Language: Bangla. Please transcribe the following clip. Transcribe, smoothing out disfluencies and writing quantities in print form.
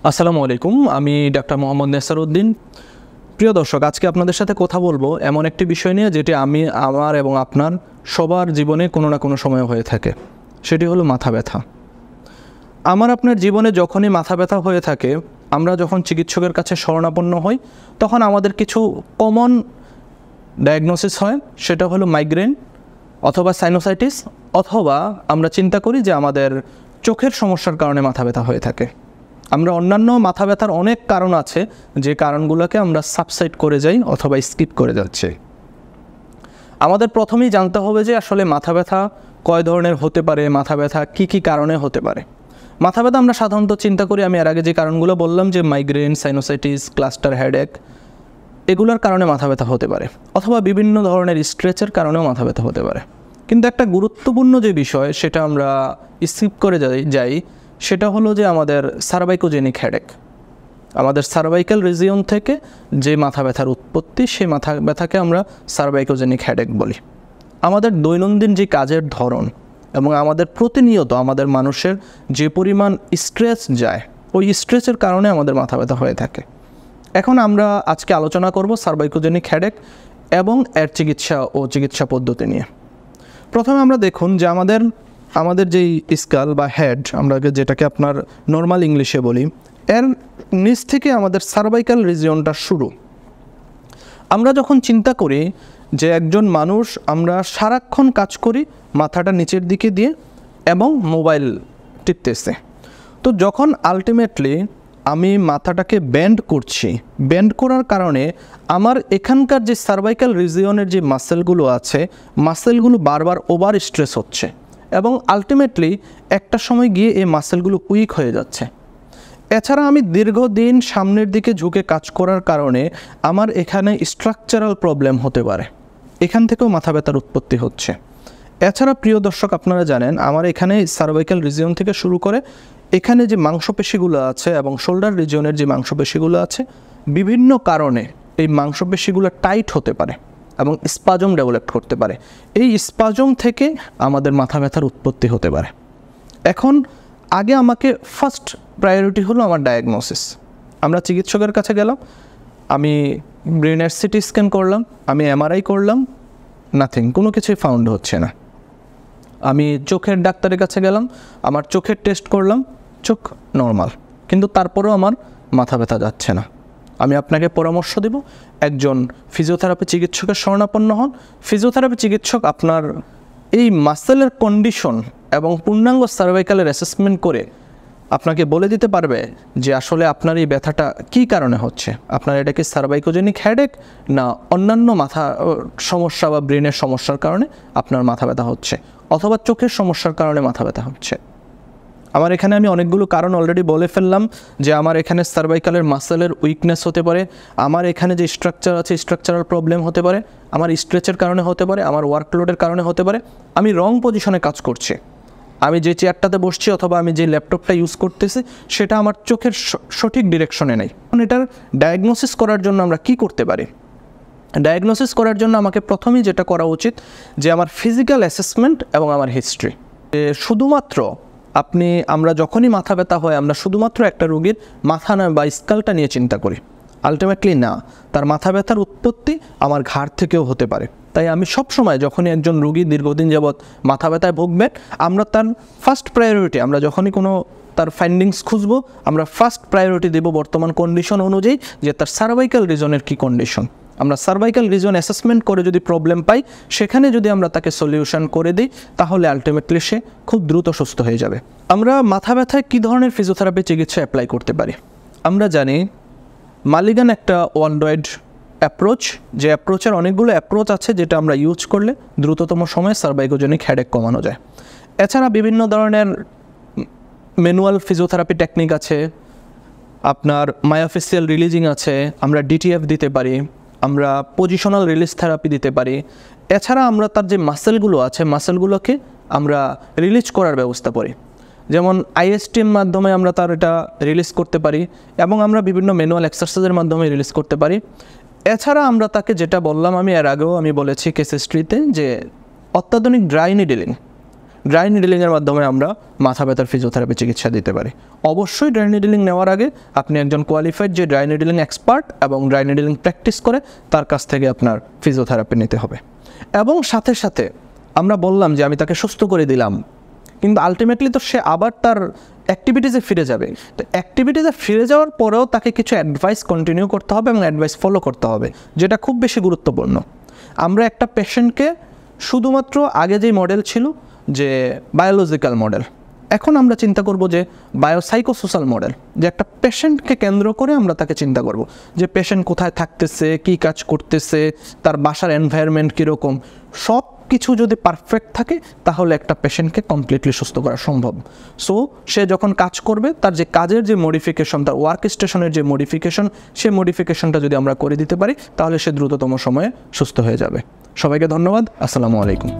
আসসালামু আলাইকুম। আমি ডাক্তার মোহাম্মদ নেসারউদ্দিন। প্রিয় দর্শক, আজকে আপনাদের সাথে কথা বলবো এমন একটি বিষয় নিয়ে যেটি আমার এবং আপনার সবার জীবনে কোনো না কোনো সময় হয়ে থাকে। সেটি হলো মাথা ব্যথা। আমার আপনার জীবনে যখনই মাথা ব্যথা হয়ে থাকে, আমরা যখন চিকিৎসকের কাছে শরণাপন্ন হই, তখন আমাদের কিছু কমন ডায়াগনোসিস হয়। সেটা হলো মাইগ্রেন অথবা সাইনোসাইটিস, অথবা আমরা চিন্তা করি যে আমাদের চোখের সমস্যার কারণে মাথা ব্যথা হয়ে থাকে। আমরা অন্যান্য মাথা ব্যথার অনেক কারণ আছে, যে কারণগুলোকে আমরা সাবসাইড করে যাই অথবা স্কিপ করে যাচ্ছি। আমাদের প্রথমেই জানতে হবে যে আসলে মাথা ব্যথা কয় ধরনের হতে পারে, মাথা ব্যথা কী কী কারণে হতে পারে। মাথা ব্যথা আমরা সাধারণত চিন্তা করি, আমি এর আগে যে কারণগুলো বললাম, যে মাইগ্রেন, সাইনোসাইটিস, ক্লাস্টার হেডেক, এগুলোর কারণে মাথা ব্যথা হতে পারে, অথবা বিভিন্ন ধরনের স্ট্রেচের কারণেও মাথা ব্যথা হতে পারে। কিন্তু একটা গুরুত্বপূর্ণ যে বিষয়, সেটা আমরা স্কিপ করে যাই, সেটা হলো যে আমাদের সার্ভাইকোজেনিক হেডেক। আমাদের সার্ভাইকাল রিজিয়ন থেকে যে মাথা ব্যথার উৎপত্তি, সেই মাথা ব্যথাকে আমরা সার্ভাইকোজেনিক হেডেক বলি। আমাদের দৈনন্দিন যে কাজের ধরন এবং আমাদের প্রতিনিয়ত আমাদের মানুষের যে পরিমাণ স্ট্রেস যায়, ওই স্ট্রেসের কারণে আমাদের মাথা ব্যথা হয়ে থাকে। এখন আমরা আজকে আলোচনা করব সার্ভাইকোজেনিক হেডেক এবং এর চিকিৎসা পদ্ধতি নিয়ে। প্রথমে আমরা দেখুন যে আমাদের যেই স্কাল বা হেড, আমরা যেটাকে আপনার নর্মাল ইংলিশে বলি, এর নিচ থেকে আমাদের সার্ভাইকাল রিজিয়নটা শুরু। আমরা যখন চিন্তা করি যে একজন মানুষ, আমরা সারাক্ষণ কাজ করি মাথাটা নিচের দিকে দিয়ে এবং মোবাইল টিপতেছে, তো যখন আলটিমেটলি আমি মাথাটাকে বেন্ড করছি, বেন্ড করার কারণে আমার এখানকার যে সার্ভাইকাল রিজিয়নের যে মাসেলগুলো আছে, মাসেলগুলো বারবার ওভার স্ট্রেস হচ্ছে এবং আলটিমেটলি একটা সময় গিয়ে এই মাসেলগুলো উইক হয়ে যাচ্ছে। এছাড়া আমি দীর্ঘদিন সামনের দিকে ঝুঁকে কাজ করার কারণে আমার এখানে স্ট্রাকচারাল প্রবলেম হতে পারে, এখান থেকেও মাথা ব্যথার উৎপত্তি হচ্ছে। এছাড়া প্রিয় দর্শক, আপনারা জানেন আমার এখানে সার্ভাইকাল রিজিয়ন থেকে শুরু করে এখানে যে মাংসপেশিগুলো আছে এবং শোল্ডার রিজিয়নের যে মাংসপেশিগুলো আছে, বিভিন্ন কারণে এই মাংসপেশিগুলো টাইট হতে পারে এবং স্পাজম ডেভেলপ করতে পারে। এই স্পাজম থেকে আমাদের মাথা ব্যথার উৎপত্তি হতে পারে। এখন আগে আমাকে ফার্স্ট প্রায়োরিটি হলো আমার ডায়াগনোসিস। আমরা চিকিৎসকের কাছে গেলাম, আমি ব্রেনের সিটি স্ক্যান করলাম, আমি এমআরআই করলাম, নাথিং, কোনো কিছুই ফাউন্ড হচ্ছে না। আমি চোখের ডাক্তারের কাছে গেলাম, আমার চোখের টেস্ট করলাম, চোখ নর্মাল, কিন্তু তারপরেও আমার মাথা ব্যথা যাচ্ছে না। আমি আপনাকে পরামর্শ দেব, একজন ফিজিওথেরাপি চিকিৎসকের শরণাপন্ন হন। ফিজিওথেরাপি চিকিৎসক আপনার এই মাসেলের কন্ডিশন এবং পূর্ণাঙ্গ সার্ভাইকালের অ্যাসেসমেন্ট করে আপনাকে বলে দিতে পারবে যে আসলে আপনার এই ব্যথাটা কী কারণে হচ্ছে। আপনার এটা কি সার্ভাইকোজেনিক হেডেক, না অন্যান্য মাথা সমস্যা বা ব্রেনের সমস্যার কারণে আপনার মাথা ব্যথা হচ্ছে, অথবা চোখের সমস্যার কারণে মাথা ব্যথা হচ্ছে। আমার এখানে আমি অনেকগুলো কারণ অলরেডি বলে ফেললাম, যে আমার এখানে সার্ভাইকালের মাসেলের উইকনেস হতে পারে, আমার এখানে যে স্ট্রাকচার আছে স্ট্রাকচারাল প্রবলেম হতে পারে, আমার স্ট্রেচের কারণে হতে পারে, আমার ওয়ার্কলোডের কারণে হতে পারে, আমি রং পজিশনে কাজ করছি, আমি যে চেয়ারটাতে বসছি অথবা আমি যে ল্যাপটপটা ইউজ করতেছি সেটা আমার চোখের সঠিক ডিরেকশনে নেই। এটার ডায়াগনোসিস করার জন্য আমরা কি করতে পারি? ডায়াগনোসিস করার জন্য আমাকে প্রথমেই যেটা করা উচিত, যে আমার ফিজিক্যাল অ্যাসেসমেন্ট এবং আমার হিস্ট্রি। শুধুমাত্র আমরা যখনই মাথা ব্যথা হয়, আমরা শুধুমাত্র একটা রোগীর মাথা নয় বা স্কালটা নিয়ে চিন্তা করি, আলটিমেটলি না, তার মাথা ব্যথার উৎপত্তি আমার ঘাড় থেকেও হতে পারে। তাই আমি সবসময় যখনই একজন রোগী দীর্ঘদিন যাবৎ মাথা ব্যথায় ভুগবেন, আমরা তার ফার্স্ট প্রায়োরিটি, আমরা যখনই কোনো তার ফাইন্ডিংস খুঁজবো, আমরা ফার্স্ট প্রায়োরিটি দেব বর্তমান কন্ডিশন অনুযায়ী, যে তার সার্ভাইকাল রিজনের কী কন্ডিশন। আমরা সার্ভাইকাল রিজন অ্যাসেসমেন্ট করে যদি প্রবলেম পাই, সেখানে যদি আমরা তাকে সলিউশন করে দিই, তাহলে আলটিমেটলি সে খুব দ্রুত সুস্থ হয়ে যাবে। আমরা মাথা ব্যথায় কী ধরনের ফিজিওথেরাপি চিকিৎসা অ্যাপ্লাই করতে পারি? আমরা জানি মালিগান একটা ওয়ানডয়েড অ্যাপ্রোচ, যে অ্যাপ্রোচের অনেকগুলো অ্যাপ্রোচ আছে, যেটা আমরা ইউজ করলে দ্রুততম সময়ে সার্ভাইকোজেনিক হেডেক কমানো যায়। এছাড়া বিভিন্ন ধরনের ম্যানুয়াল ফিজিওথেরাপি টেকনিক আছে, আপনার মায়োফেসিয়াল রিলিজিং আছে, আমরা ডিটিএফ দিতে পারি, আমরা পজিশনাল রিলিজ থেরাপি দিতে পারি। এছাড়া আমরা তার যে মাসেলগুলো আছে, মাসেলগুলোকে আমরা রিলিজ করার ব্যবস্থা করি, যেমন আইএসটির মাধ্যমে আমরা তার এটা রিলিজ করতে পারি, এবং আমরা বিভিন্ন ম্যানুয়াল এক্সারসাইজের মাধ্যমে রিলিজ করতে পারি। এছাড়া আমরা তাকে যেটা বললাম, আমি এর আগেও বলেছি কেস হিস্ট্রিতে, যে অত্যাধুনিক ড্রাই নিডলিং, ড্রাই নিডলিংয়ের মাধ্যমে আমরা মাথা ব্যথার ফিজিওথেরাপি চিকিৎসা দিতে পারি। অবশ্যই ড্রাই নিডলিং নেওয়ার আগে আপনি একজন কোয়ালিফাইড যে ড্রাই নিডলিং এক্সপার্ট এবং ড্রাই নিডলিং প্র্যাকটিস করে তার কাছ থেকে আপনার ফিজিওথেরাপি নিতে হবে। এবং সাথে সাথে আমরা বললাম যে আমি তাকে সুস্থ করে দিলাম, কিন্তু আলটিমেটলি তো সে আবার তার অ্যাক্টিভিটিসে ফিরে যাবে। তো অ্যাক্টিভিটিসে ফিরে যাওয়ার পরেও তাকে কিছু অ্যাডভাইস কন্টিনিউ করতে হবে এবং অ্যাডভাইস ফলো করতে হবে, যেটা খুব বেশি গুরুত্বপূর্ণ। আমরা একটা পেশেন্টকে শুধুমাত্র আগে যেই মডেল ছিল যে বায়োলজিক্যাল মডেল, এখন আমরা চিন্তা করব যে বায়োসাইকোসোশ্যাল মডেল, যে একটা পেশেন্টকে কেন্দ্র করে আমরা তাকে চিন্তা করব যে পেশেন্ট কোথায় থাকতেছে, কী কাজ করতেছে, তার বাসার এনভায়রনমেন্ট কীরকম, সব কিছু যদি পারফেক্ট থাকে তাহলে একটা পেশেন্টকে কমপ্লিটলি সুস্থ করা সম্ভব। সো সে যখন কাজ করবে তার যে কাজের যে মডিফিকেশন, তার ওয়ার্ক স্টেশনের যে মডিফিকেশন, সেই মডিফিকেশনটা যদি আমরা করে দিতে পারি তাহলে সে দ্রুততম সময়ে সুস্থ হয়ে যাবে। সবাইকে ধন্যবাদ। আসসালামু আলাইকুম।